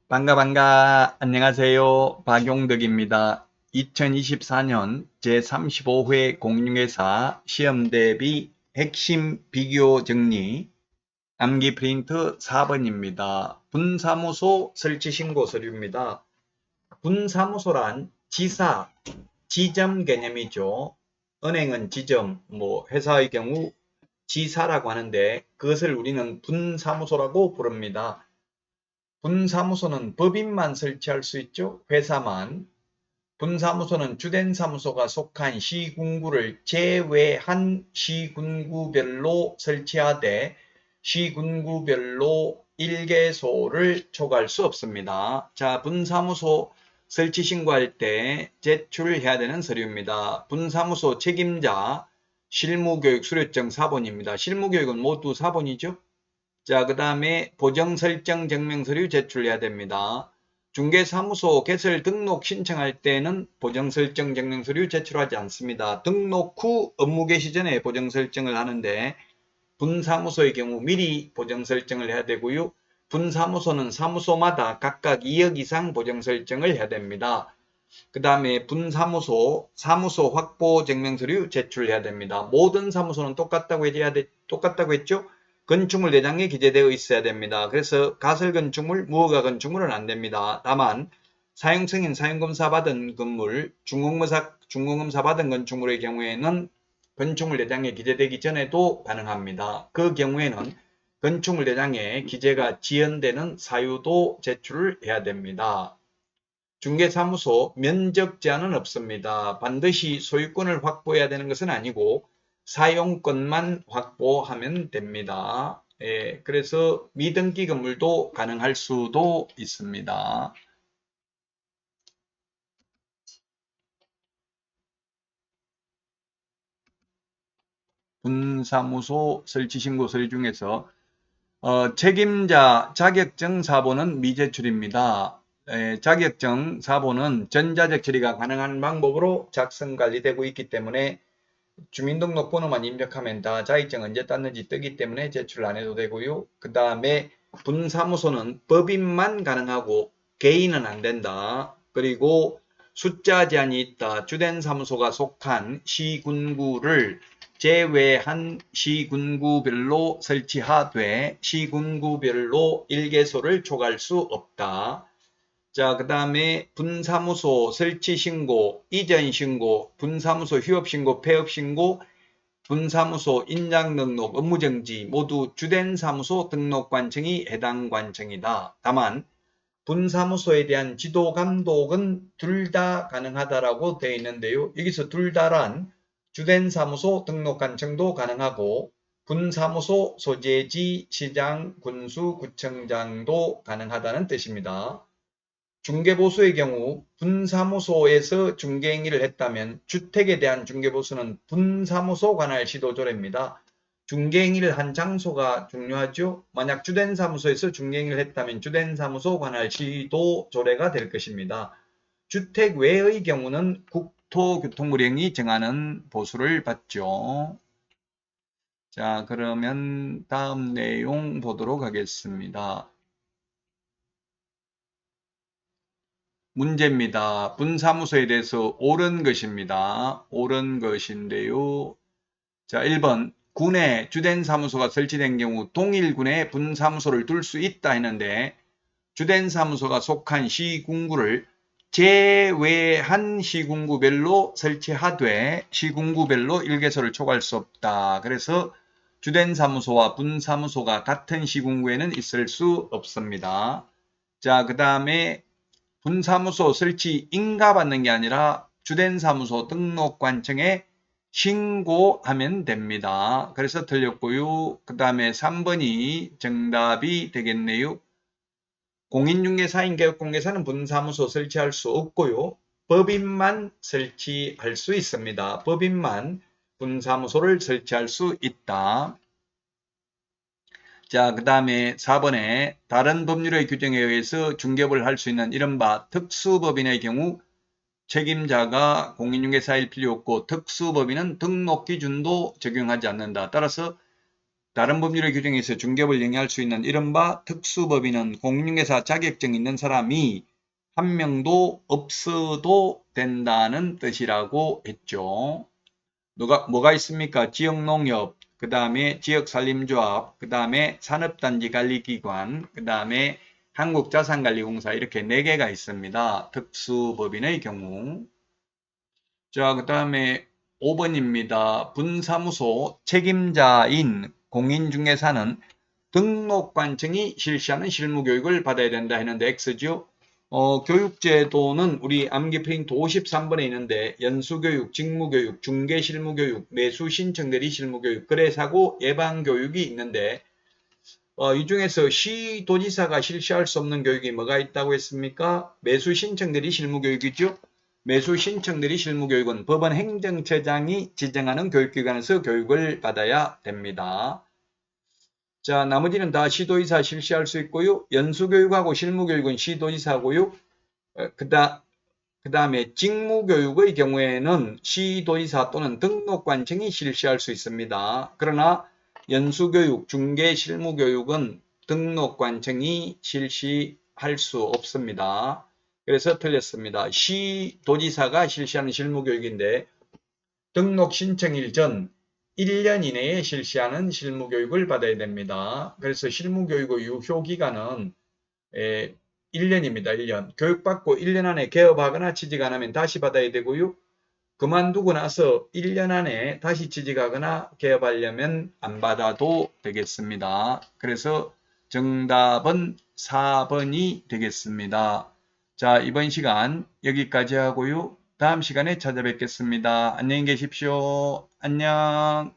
반가. 안녕하세요. 박용덕입니다. 2024년 제35회 공인중개사 시험 대비 핵심 비교 정리 암기 프린트 4번입니다. 분사무소 설치 신고 서류입니다. 분사무소란 지사, 지점 개념이죠. 은행은 지점, 회사의 경우 지사라고 하는데 그것을 우리는 분사무소라고 부릅니다. 분사무소는 법인만 설치할 수 있죠. 회사만. 분사무소는 주된 사무소가 속한 시군구를 제외한 시군구별로 설치하되 시군구별로 일개소를 초과할 수 없습니다. 자, 분사무소 설치 신고할 때 제출해야 되는 서류입니다. 분사무소 책임자 실무교육 수료증 4번입니다. 실무교육은 모두 4번이죠. 자, 그 다음에 보정 설정 증명 서류 제출해야 됩니다. 중개사무소 개설 등록 신청할 때는 보정 설정 증명 서류 제출하지 않습니다. 등록 후 업무 개시 전에 보정 설정을 하는데 분사무소의 경우 미리 보정 설정을 해야 되고요. 분사무소는 사무소마다 각각 2억 이상 보정 설정을 해야 됩니다. 그 다음에 분사무소 사무소 확보 증명 서류 제출해야 됩니다. 모든 사무소는 똑같다고 했죠? 건축물 내장에 기재되어 있어야 됩니다. 그래서 가설 건축물, 무허가 건축물은 안 됩니다. 다만 사용승인 사용검사 받은 건물, 중공검사 받은 건축물의 경우에는 건축물 내장에 기재되기 전에도 가능합니다. 그 경우에는 건축물 내장에 기재가 지연되는 사유도 제출을 해야 됩니다. 중개사무소 면적 제한은 없습니다. 반드시 소유권을 확보해야 되는 것은 아니고 사용권만 확보하면 됩니다. 그래서 미등기 건물도 가능할 수도 있습니다. 분사무소 설치 신고 서류 중에서 책임자 자격증 사본은 미제출입니다. 자격증 사본은 전자적 처리가 가능한 방법으로 작성 관리되고 있기 때문에 주민등록번호만 입력하면 다 자격증 언제 땄는지 뜨기 때문에 제출 안 해도 되고요. 그 다음에 분사무소는 법인만 가능하고 개인은 안 된다. 그리고 숫자 제한이 있다. 주된 사무소가 속한 시군구를 제외한 시군구별로 설치하되 시군구별로 일개소를 초과할 수 없다. 자, 그 다음에 분사무소 설치 신고, 이전 신고, 분사무소 휴업 신고, 폐업 신고, 분사무소 인장 등록, 업무 정지 모두 주된 사무소 등록 관청이 해당 관청이다. 다만 분사무소에 대한 지도 감독은 둘 다 가능하다라고 되어 있는데요. 여기서 둘 다란 주된 사무소 등록 관청도 가능하고 분사무소 소재지 시장, 군수, 구청장도 가능하다는 뜻입니다. 중개보수의 경우 분사무소에서 중개행위를 했다면 주택에 대한 중개보수는 분사무소 관할 시도조례입니다. 중개행위를 한 장소가 중요하죠. 만약 주된 사무소에서 중개행위를 했다면 주된 사무소 관할 시도조례가 될 것입니다. 주택 외의 경우는 국토교통부령이 정하는 보수를 받죠. 자, 그러면 다음 내용 보도록 하겠습니다. 문제입니다. 분사무소에 대해서 옳은 것입니다. 옳은 것인데요. 자, 1번. 군에 주된 사무소가 설치된 경우 동일 군에 분사무소를 둘 수 있다 했는데 주된 사무소가 속한 시군구를 제외한 시군구별로 설치하되 시군구별로 일개소를 초과할 수 없다. 그래서 주된 사무소와 분사무소가 같은 시군구에는 있을 수 없습니다. 자, 그 다음에 분사무소 설치 인가받는 게 아니라 주된 사무소 등록관청에 신고하면 됩니다. 그래서 틀렸고요. 그 다음에 3번이 정답이 되겠네요. 공인중개사인 개업공개사는 분사무소 설치할 수 없고요. 법인만 설치할 수 있습니다. 법인만 분사무소를 설치할 수 있다. 자, 그 다음에 4번에 다른 법률의 규정에 의해서 중개업을 할 수 있는 이른바 특수법인의 경우 책임자가 공인중개사일 필요 없고 특수법인은 등록기준도 적용하지 않는다. 따라서 다른 법률의 규정에서 중개업을 영위할 수 있는 이른바 특수법인은 공인중개사 자격증 있는 사람이 한 명도 없어도 된다는 뜻이라고 했죠. 뭐가 있습니까? 지역농협, 그 다음에 지역산림조합, 그 다음에 산업단지관리기관, 그 다음에 한국자산관리공사 이렇게 4개가 있습니다. 특수법인의 경우. 자, 그 다음에 5번입니다. 분사무소 책임자인 공인중개사는 등록관청이 실시하는 실무교육을 받아야 된다 했는데 X죠. 교육제도는 우리 암기 프린트 53번에 있는데 연수교육, 직무교육, 중개실무교육, 매수신청대리 실무교육, 거래사고 예방교육이 있는데 이 중에서 시도지사가 실시할 수 없는 교육이 뭐가 있다고 했습니까? 매수신청대리 실무교육이죠. 매수신청대리 실무교육은 법원 행정처장이 지정하는 교육기관에서 교육을 받아야 됩니다. 자, 나머지는 다 시도지사 실시할 수 있고요. 연수교육하고 실무교육은 시도지사고요. 그 다음에 직무교육의 경우에는 시도지사 또는 등록관청이 실시할 수 있습니다. 그러나 연수교육, 중개, 실무교육은 등록관청이 실시할 수 없습니다. 그래서 틀렸습니다. 시도지사가 실시하는 실무교육인데 등록 신청일 전 1년 이내에 실시하는 실무교육을 받아야 됩니다. 그래서 실무교육의 유효기간은 1년입니다. 1년. 교육받고 1년 안에 개업하거나 취직 안 하면 다시 받아야 되고요. 그만두고 나서 1년 안에 다시 취직하거나 개업하려면 안 받아도 되겠습니다. 그래서 정답은 4번이 되겠습니다. 자, 이번 시간 여기까지 하고요. 다음 시간에 찾아뵙겠습니다. 안녕히 계십시오. 안녕.